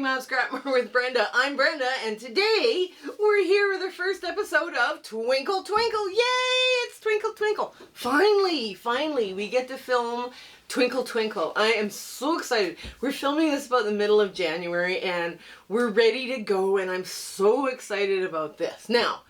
Mouse Scrapmore with Brenda. I'm Brenda, and today we're here with the first episode of Twinkle Twinkle. Yay! It's Twinkle Twinkle. Finally, we get to film Twinkle Twinkle. I am so excited. We're filming this about the middle of January, and we're ready to go, and I'm so excited about this. Now,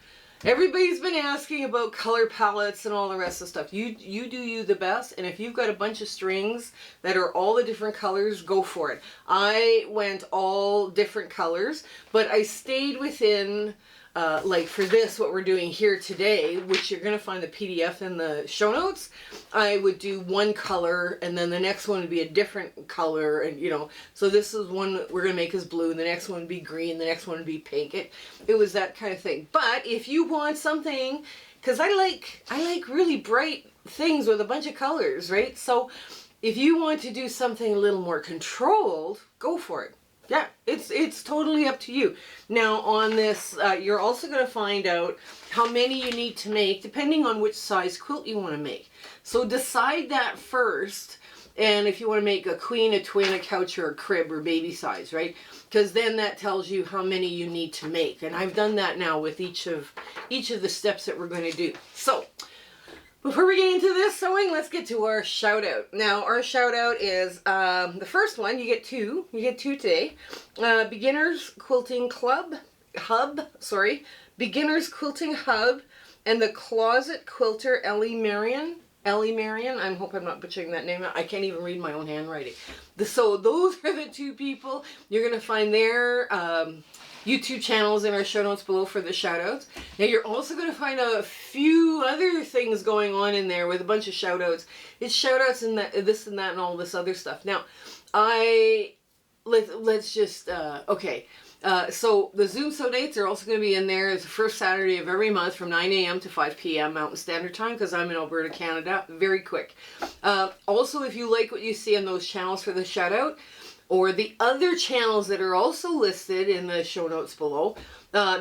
everybody's been asking about color palettes and all the rest of stuff. You do you the best, and if you've got a bunch of strings that are all the different colors, go for it. I went all different colors, but I stayed within, like for this, what we're doing here today, which you're going to find the PDF in the show notes, I would do one color, and then the next one would be a different color, and you know, so this is one we're going to make is blue, and the next one would be green, the next one would be pink. It was that kind of thing. But if you want something, because I like really bright things with a bunch of colors, right? So if you want to do something a little more controlled, go for it. Yeah, it's totally up to you. Now on this, you're also going to find out how many you need to make depending on which size quilt you want to make. So decide that first, and if you want to make a queen, a twin, a couch, or a crib, or baby size, right? Because then that tells you how many you need to make. And I've done that now with each of the steps that we're going to do. So before we get into this sewing, let's get to our shout out. Now, our shout out is the first one. You get two. You get two today. Beginners Quilting Beginners Quilting Hub, and the Closet Quilter Ellie Marion. I hope I'm not butchering that name. I can't even read my own handwriting. So those are the two people. You're going to find their YouTube channels in our show notes below for the shout outs. Now you're also going to find a few other things going on in there with a bunch of shout outs. It's shout outs and this and that and all this other stuff. Now, let's just, okay. So the Zoom sew dates are also going to be in there. It's the first Saturday of every month from 9 a.m. to 5 p.m. Mountain Standard Time, because I'm in Alberta, Canada. Very quick. Also, if you like what you see on those channels for the shout out, or the other channels that are also listed in the show notes below,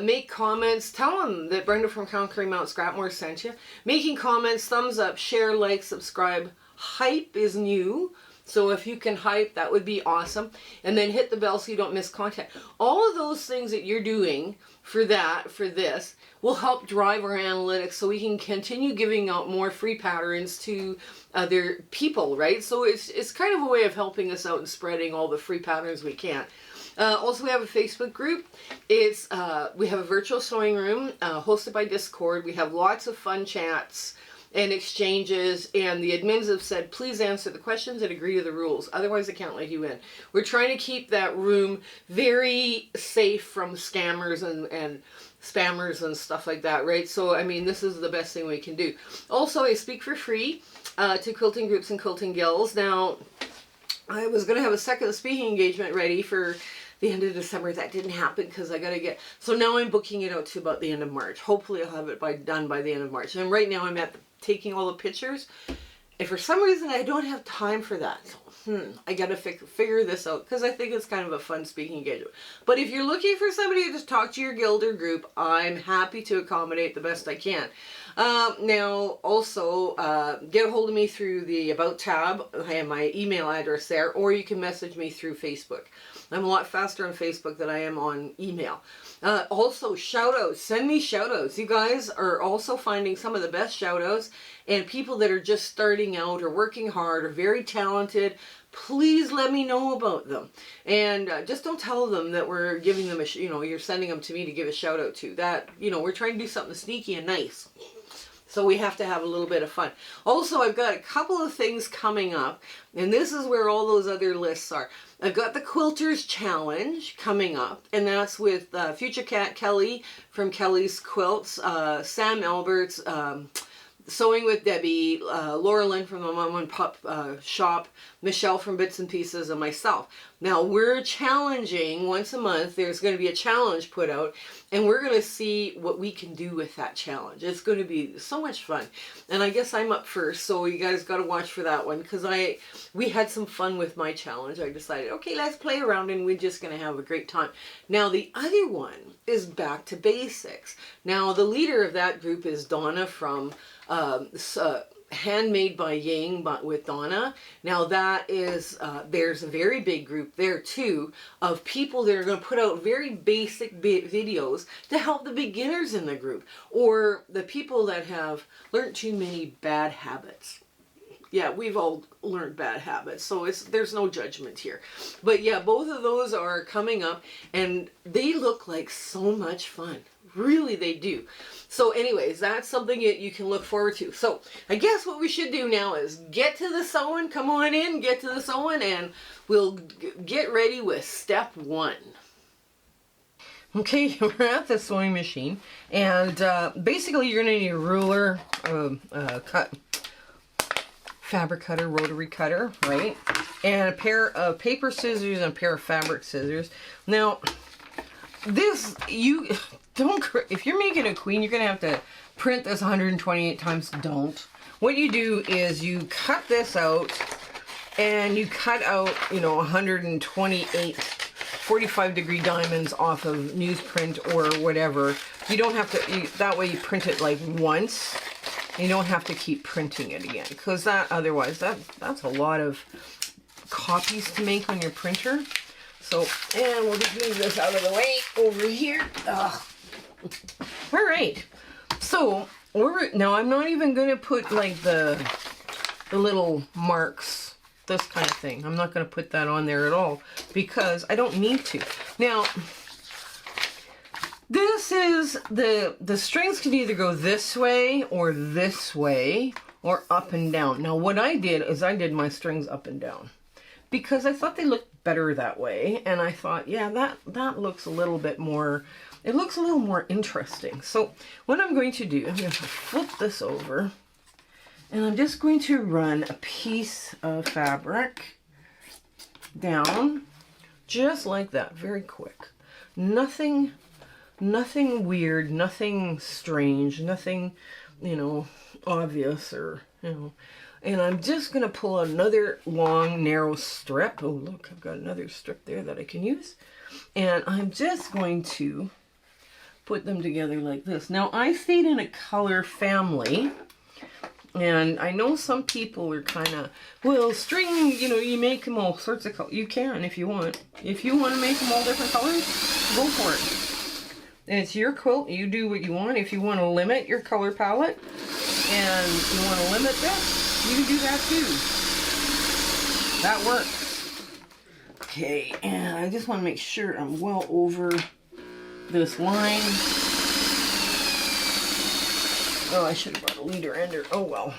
make comments. Tell them that Brenda from Conquering Mount Scrapmore sent you. Making comments, thumbs up, share, like, subscribe. Hype is new. So if you can hype, that would be awesome. And then hit the bell so you don't miss content. All of those things that you're doing for this, will help drive our analytics so we can continue giving out more free patterns to other people, right? So it's kind of a way of helping us out and spreading all the free patterns we can. Also, we have a Facebook group. We have a virtual sewing room hosted by Discord. We have lots of fun chats and exchanges, and the admins have said, please answer the questions and agree to the rules. Otherwise, I can't let you in. We're trying to keep that room very safe from scammers and spammers and stuff like that, right? So, I mean, this is the best thing we can do. Also, I speak for free to quilting groups and quilting guilds. Now, I was going to have a second speaking engagement ready for the end of December. That didn't happen because I got to get, so now I'm booking it out to about the end of March. Hopefully I'll have it done by the end of March. And right now I'm taking all the pictures, and for some reason I don't have time for that. So, I got to figure this out, because I think it's kind of a fun speaking engagement. But if you're looking for somebody to just talk to your guild or group, I'm happy to accommodate the best I can. Now, also, get a hold of me through the About tab. I have my email address there, or you can message me through Facebook. I'm a lot faster on Facebook than I am on email. Also, shout-outs. Send me shout-outs. You guys are also finding some of the best shout-outs, and people that are just starting out or working hard or very talented, please let me know about them. And just don't tell them that we're giving them you're sending them to me to give a shout-out to. That, we're trying to do something sneaky and nice. So we have to have a little bit of fun. Also, I've got a couple of things coming up, and this is where all those other lists are. I've got the Quilters Challenge coming up, and that's with Future Cat Kelly from Kelly's Quilts, Sam Alberts, Sewing with Debbie, Laura Lynn from the Mom and Pup shop, Michelle from Bits and Pieces, and myself. Now, we're challenging once a month. There's going to be a challenge put out, and we're going to see what we can do with that challenge. It's going to be so much fun. And I guess I'm up first, so you guys got to watch for that one, because we had some fun with my challenge. I decided, okay, let's play around, and we're just going to have a great time. Now, the other one is Back to Basics. Now, the leader of that group is Donna from Handmade by Yang, but with Donna. Now that is, there's a very big group there too of people that are going to put out very basic videos to help the beginners in the group, or the people that have learned too many bad habits. Yeah, we've all learned bad habits, so there's no judgment here. But yeah, both of those are coming up, and they look like so much fun. Really, they do. So anyways, that's something that you can look forward to. So I guess what we should do now is get to the sewing. Come on in, get to the sewing, and we'll get ready with step 1. Okay, we're at the sewing machine, and basically you're going to need a ruler, fabric cutter, rotary cutter, right? And a pair of paper scissors and a pair of fabric scissors. Now, this, if you're making a queen, you're going to have to print this 128 times. Don't. What you do is you cut this out, and you cut out, 128 45-degree diamonds off of newsprint or whatever. You don't have to, that way you print it like once. You don't have to keep printing it again, because otherwise that's a lot of copies to make on your printer. So, and we'll just move this out of the way over here. Ugh. All right. So now I'm not even going to put like the little marks, this kind of thing. I'm not going to put that on there at all because I don't need to. Now, this is the strings can either go this way or up and down. Now what I did is I did my strings up and down because I thought they looked better that way, and I thought, yeah, that looks a little bit more, it looks a little more interesting. So what I'm going to do, I'm going to flip this over, and I'm just going to run a piece of fabric down just like that, very quick. Nothing weird, nothing strange, nothing, obvious or, And I'm just going to pull another long, narrow strip. Oh, look, I've got another strip there that I can use. And I'm just going to put them together like this. Now, I stayed in a color family. And I know some people are kind of, well, string, you make them all sorts of colors. You can if you want. If you want to make them all different colors, go for it. It's your quilt. You do what you want. If you want to limit your color palette and you want to limit this, you can do that too. That works. Okay, and I just want to make sure I'm well over this line. Oh, I should have brought a leader ender. Oh well.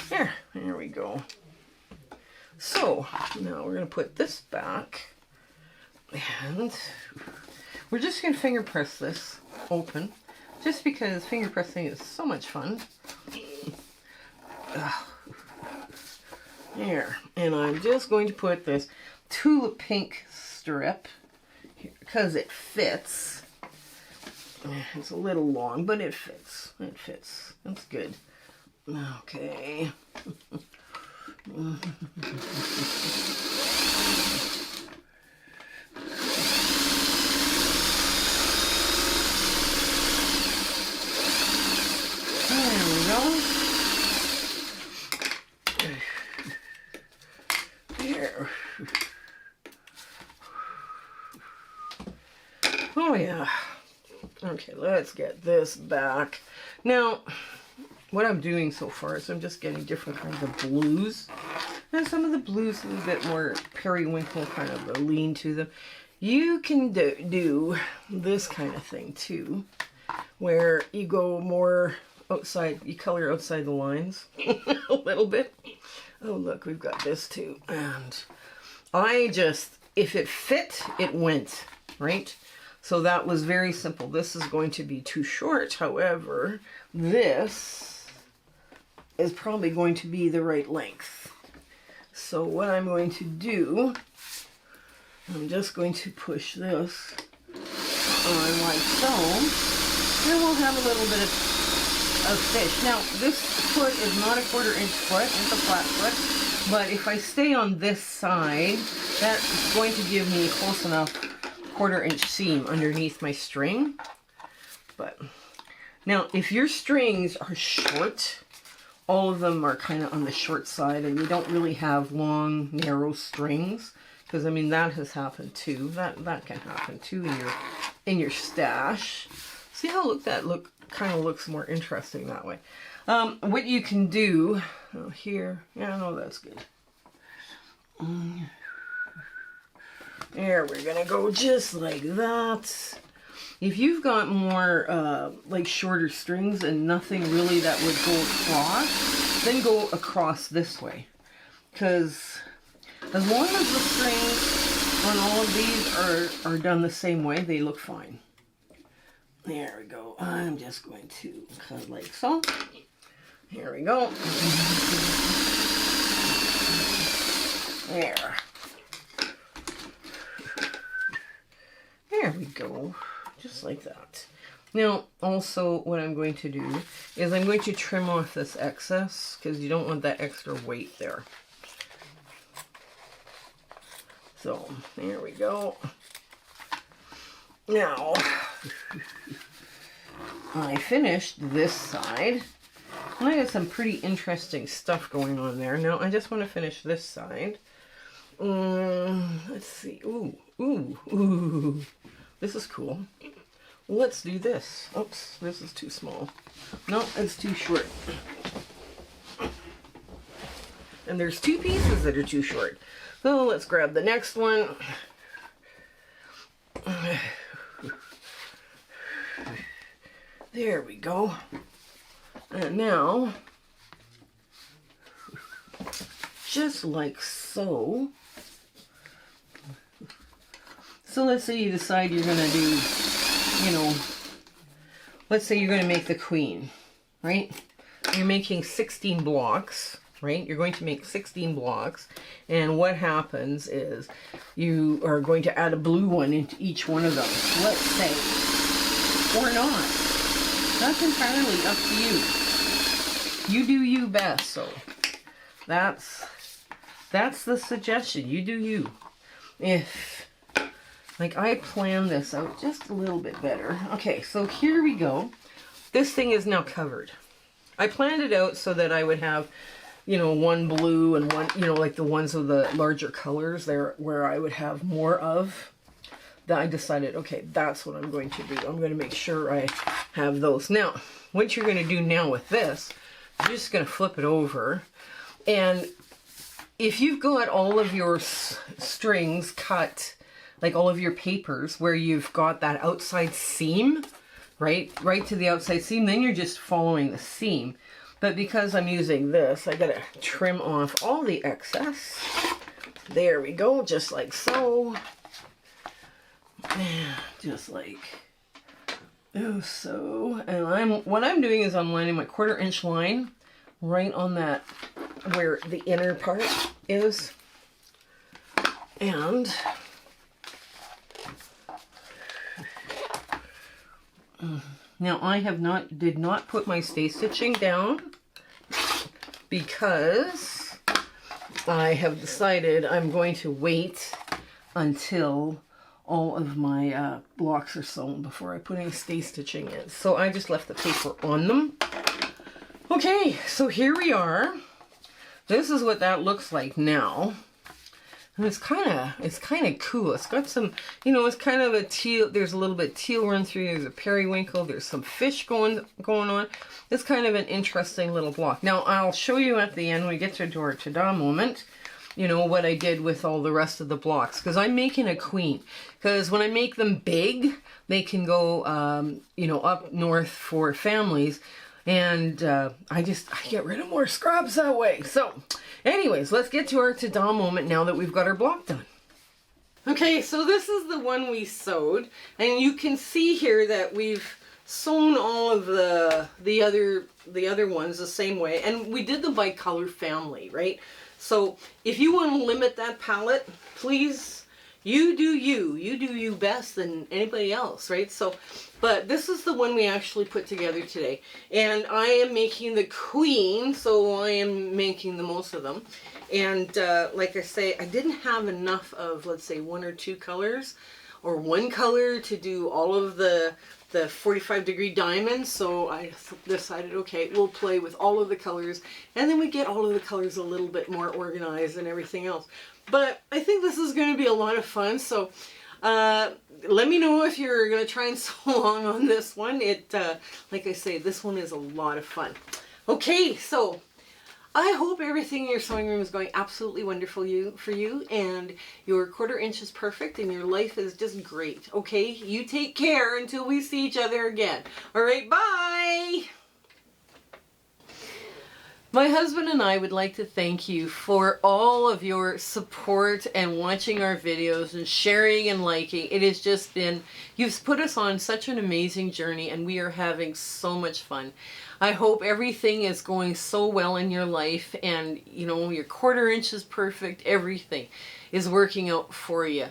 There we go. So, now we're going to put this back. And we're just going to finger press this open. Just because finger pressing is so much fun. There, and I'm just going to put this tulip pink strip here because it fits. It's a little long, but it fits. It fits. That's good. Okay. There we go. There. Oh yeah. Okay, let's get this back. Now, what I'm doing so far is I'm just getting different kinds of blues. And some of the blues a little bit more periwinkle, kind of a lean to them. You can do this kind of thing too, where you go more outside, you color outside the lines a little bit. Oh look, we've got this too. And I just, if it fit, it went, right? So that was very simple. This is going to be too short, however, this is probably going to be the right length. So what I'm going to do, I'm just going to push this on like so, and we'll have a little bit of fish. Now, this foot is not a 1/4 inch foot, it's a flat foot, but if I stay on this side, that's going to give me close enough 1/4 inch seam underneath my string. But now, if your strings are short, all of them are kind of on the short side, and you don't really have long, narrow strings. Because I mean, that has happened too. That can happen too in your stash. See how that kind of looks more interesting that way. What you can do here, yeah, no, that's good. There, we're gonna go just like that. If you've got more like shorter strings and nothing really that would go across, then go across this way. Because as long as the strings on all of these are done the same way, they look fine. There we go. I'm just going to cut like so. Here we go. There. There we go. Just like that. Now, also what I'm going to do is I'm going to trim off this excess because you don't want that extra weight there. So, there we go. Now, I finished this side. I got some pretty interesting stuff going on there. Now, I just want to finish this side. Let's see. Ooh. This is cool. Let's do this. Oops, this is too small. No, it's too short. And there's two pieces that are too short. So let's grab the next one. There we go. And now, just like so. So let's say you decide you're going to do, let's say you're going to make the queen, right? You're making 16 blocks, right? You're going to make 16 blocks. And what happens is you are going to add a blue one into each one of them. Let's say, or not. That's entirely up to you. You do you best. So that's the suggestion. You do you. If, like, I planned this out just a little bit better. Okay, so here we go. This thing is now covered. I planned it out so that I would have, one blue and one, like the ones of the larger colors there where I would have more of. That I decided, okay, that's what I'm going to do. I'm going to make sure I have those. Now, what you're going to do now with this, you're just going to flip it over. And if you've got all of your strings cut, like all of your papers where you've got that outside seam, right to the outside seam, then you're just following the seam. But because I'm using this, I got to trim off all the excess. There we go, just like so. Just like so. And what I'm doing is I'm lining my 1/4 inch line right on that where the inner part is. And now I did not put my stay stitching down because I have decided I'm going to wait until all of my blocks are sewn before I put any stay stitching in. So I just left the paper on them. Okay, so here we are. This is what that looks like now. And it's kind of cool. It's got some, it's kind of a teal. There's a little bit teal run through. There's a periwinkle. There's some fish going on. It's kind of an interesting little block. Now I'll show you at the end when we get to our ta-da moment, what I did with all the rest of the blocks. Because I'm making a queen. Because when I make them big, they can go, up north for families. And I get rid of more scraps that way. So anyways, let's get to our ta-da moment now that we've got our block done. Okay, so this is the one we sewed. And you can see here that we've sewn all of the other ones the same way. And we did them by color family, right? So if you want to limit that palette, please, you do you best than anybody else, right? So, but this is the one we actually put together today. And I am making the queen, so I am making the most of them. And like I say, I didn't have enough of, let's say, 1 or 2 colors or 1 color to do all of the the 45-degree diamond, so I decided, okay, we'll play with all of the colors, and then we get all of the colors a little bit more organized and everything else. But I think this is going to be a lot of fun, so let me know if you're going to try and sew along on this one. Like I say, this one is a lot of fun. Okay, so I hope everything in your sewing room is going absolutely wonderful for you, and your 1/4 inch is perfect, and your life is just great. Okay, you take care until we see each other again. All right, bye! My husband and I would like to thank you for all of your support and watching our videos and sharing and liking. It has just been, you've put us on such an amazing journey, and we are having so much fun. I hope everything is going so well in your life, and you know, your 1/4 inch is perfect. Everything is working out for you.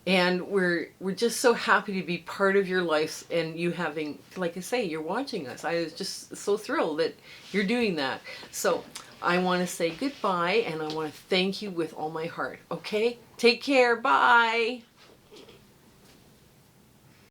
And we're just so happy to be part of your life, and you having, like I say, you're watching us. I was just so thrilled that you're doing that. So I want to say goodbye, and I want to thank you with all my heart. Okay? Take care. Bye.